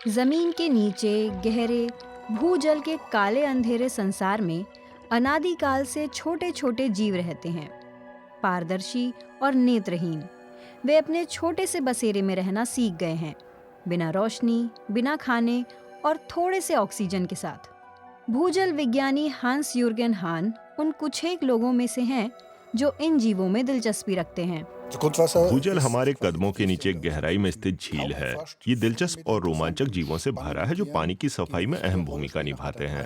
जमीन के नीचे गहरे भूजल के काले अंधेरे संसार में अनादिकाल से छोटे छोटे जीव रहते हैं, पारदर्शी और नेत्रहीन। वे अपने छोटे से बसेरे में रहना सीख गए हैं, बिना रोशनी, बिना खाने और थोड़े से ऑक्सीजन के साथ। भूजल विज्ञानी हांस यूर्गेन हान उन कुछ एक लोगों में से हैं जो इन जीवों में दिलचस्पी रखते हैं। भूजल हमारे कदमों के नीचे गहराई में स्थित झील है। ये दिलचस्प और रोमांचक जीवों से भरा है जो पानी की सफाई में अहम भूमिका निभाते हैं।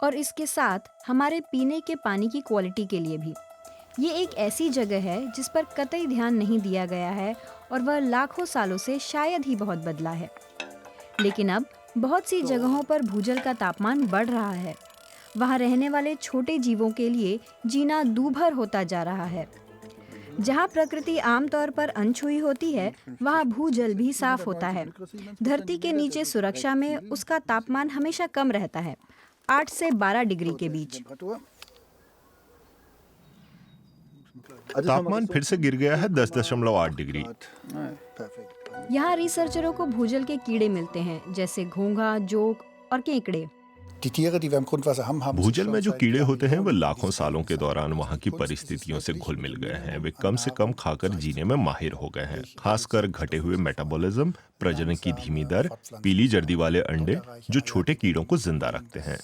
और इसके साथ हमारे पीने के पानी की क्वालिटी के लिए भी। ये एक ऐसी जगह है जिस पर कतई ध्यान नहीं दिया गया है और वह लाखों सालों से शायद ही बहुत बदला है। लेकिन अब बहुत सी जगहों पर भूजल का तापमान बढ़ रहा है। वहाँ रहने वाले छोटे जीवों के लिए जीना दूभर होता जा रहा है। जहाँ प्रकृति आमतौर पर अनछुई होती है, वहाँ भूजल भी साफ होता है। धरती के नीचे सुरक्षा में उसका तापमान हमेशा कम रहता है, 8 से 12 डिग्री के बीच। तापमान फिर से गिर गया है 10.8 डिग्री। यहाँ रिसर्चरों को भूजल के कीड़े मिलते हैं, जैसे घोंघा, जोक और केकड़े। भूजल में जो कीड़े होते हैं वे लाखों सालों के दौरान वहाँ की परिस्थितियों से घुल मिल गए हैं। वे कम से कम खाकर जीने में माहिर हो गए हैं, खासकर घटे हुए मेटाबॉलिज्म, प्रजनन की धीमी दर, पीली जर्दी वाले अंडे जो छोटे कीड़ों को जिंदा रखते हैं।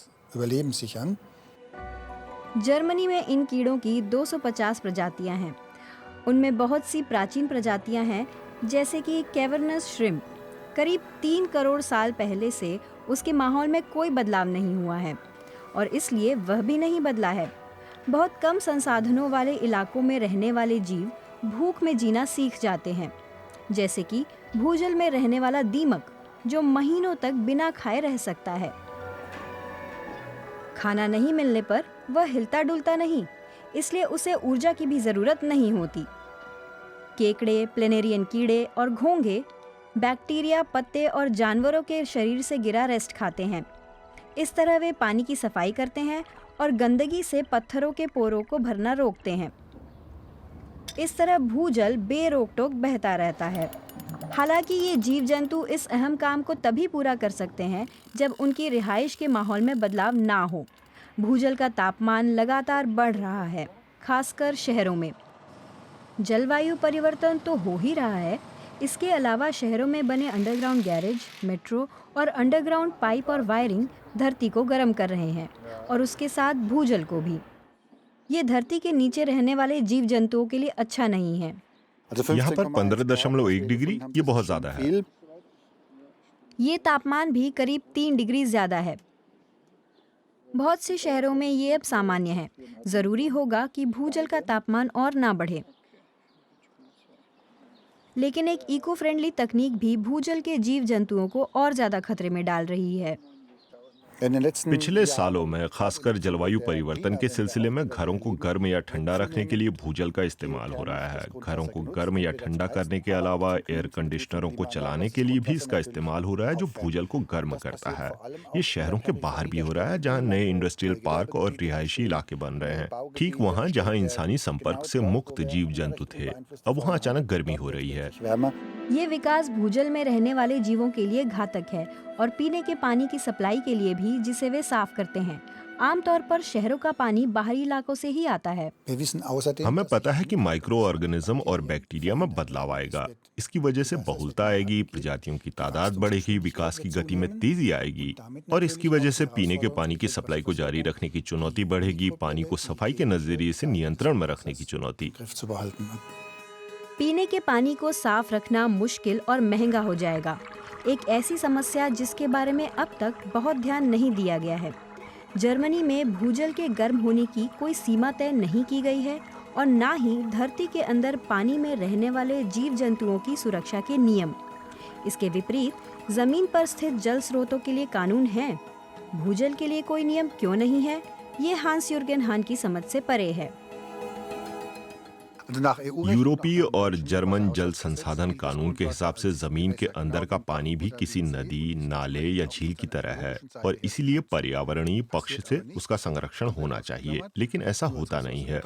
जर्मनी में इन कीड़ों की 250 प्रजातियां हैं। उनमें बहुत सी प्राचीन प्रजातियां हैं, जैसे कि कैवर्नस श्रिम्प। करीब 3 करोड़ साल पहले से उसके माहौल में कोई बदलाव नहीं हुआ है और इसलिए वह भी नहीं बदला है। बहुत कम संसाधनों वाले इलाकों में रहने वाले जीव भूख में जीना सीख जाते हैं, जैसे कि भूजल में रहने वाला दीमक, जो महीनों तक बिना खाए रह सकता है। खाना नहीं मिलने पर वह हिलता डुलता नहीं, इसलिए उसे ऊर्जा की भी जरूरत नहीं होती। केकड़े, प्लेनेरियन कीड़े और घोंघे बैक्टीरिया, पत्ते और जानवरों के शरीर से गिरा रेस्ट खाते हैं। इस तरह वे पानी की सफाई करते हैं और गंदगी से पत्थरों के पोरों को भरना रोकते हैं। इस तरह भूजल बेरोक टोक बहता रहता है। हालांकि ये जीव जंतु इस अहम काम को तभी पूरा कर सकते हैं जब उनकी रिहाइश के माहौल में बदलाव ना हो। भूजल का तापमान लगातार बढ़ रहा है, खासकर शहरों में। जलवायु परिवर्तन तो हो ही रहा है, इसके अलावा शहरों में बने अंडरग्राउंड गैरेज, मेट्रो और अंडरग्राउंड पाइप और वायरिंग धरती को गर्म कर रहे हैं और उसके साथ भूजल को भी। ये धरती के नीचे रहने वाले जीव जंतुओं के लिए अच्छा नहीं है। यहाँ पर 15.1 डिग्री ये बहुत ज्यादा है। ये तापमान भी करीब 3 डिग्री ज्यादा है। बहुत से शहरों में ये अब सामान्य है। जरूरी होगा कि भूजल का तापमान और ना बढ़े। लेकिन एक इको फ्रेंडली तकनीक भी भूजल के जीव जंतुओं को और ज्यादा खतरे में डाल रही है। पिछले सालों में खासकर जलवायु परिवर्तन के सिलसिले में घरों को गर्म या ठंडा रखने के लिए भूजल का इस्तेमाल हो रहा है। घरों को गर्म या ठंडा करने के अलावा एयर कंडीशनरों को चलाने के लिए भी इसका इस्तेमाल हो रहा है, जो भूजल को गर्म करता है। ये शहरों के बाहर भी हो रहा है, जहाँ नए इंडस्ट्रियल पार्क और रिहायशी इलाके बन रहे हैं। ठीक वहाँ जहाँ इंसानी संपर्क से मुक्त जीव जंतु थे, अब वहाँ अचानक गर्मी हो रही है। ये विकास भूजल में रहने वाले जीवों के लिए घातक है और पीने के पानी की सप्लाई के लिए भी, जिसे वे साफ करते हैं। आमतौर पर शहरों का पानी बाहरी इलाकों से ही आता है। हमें पता है कि माइक्रो ऑर्गेनिज्म और बैक्टीरिया में बदलाव आएगा। इसकी वजह से बहुलता आएगी, प्रजातियों की तादाद बढ़ेगी, विकास की गति में तेजी आएगी और इसकी वजह से पीने के पानी की सप्लाई को जारी रखने की चुनौती बढ़ेगी, पानी को सफाई के नजरिए से नियंत्रण में रखने की चुनौती। पीने के पानी को साफ रखना मुश्किल और महंगा हो जाएगा, एक ऐसी समस्या जिसके बारे में अब तक बहुत ध्यान नहीं दिया गया है। जर्मनी में भूजल के गर्म होने की कोई सीमा तय नहीं की गई है और ना ही धरती के अंदर पानी में रहने वाले जीव जंतुओं की सुरक्षा के नियम। इसके विपरीत जमीन पर स्थित जल स्रोतों के लिए कानून हैं। भूजल के लिए कोई नियम क्यों नहीं है, ये हांस यूर्गेन हान की समझ से परे है। यूरोपीय और जर्मन जल संसाधन कानून के हिसाब से जमीन के अंदर का पानी भी किसी नदी, नाले या झील की तरह है और इसीलिए पर्यावरणीय पक्ष से उसका संरक्षण होना चाहिए, लेकिन ऐसा होता नहीं है।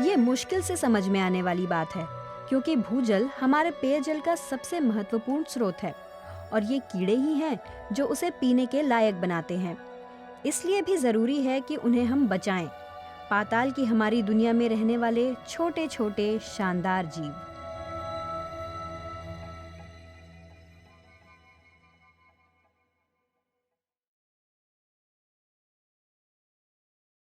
ये मुश्किल से समझ में आने वाली बात है। क्योंकि भूजल हमारे पेयजल का सबसे महत्वपूर्ण स्रोत है और ये कीड़े ही हैं जो उसे पीने के लायक बनाते हैं। इसलिए भी जरूरी है कि उन्हें हम बचाएं। पाताल की हमारी दुनिया में रहने वाले छोटे छोटे शानदार जीव।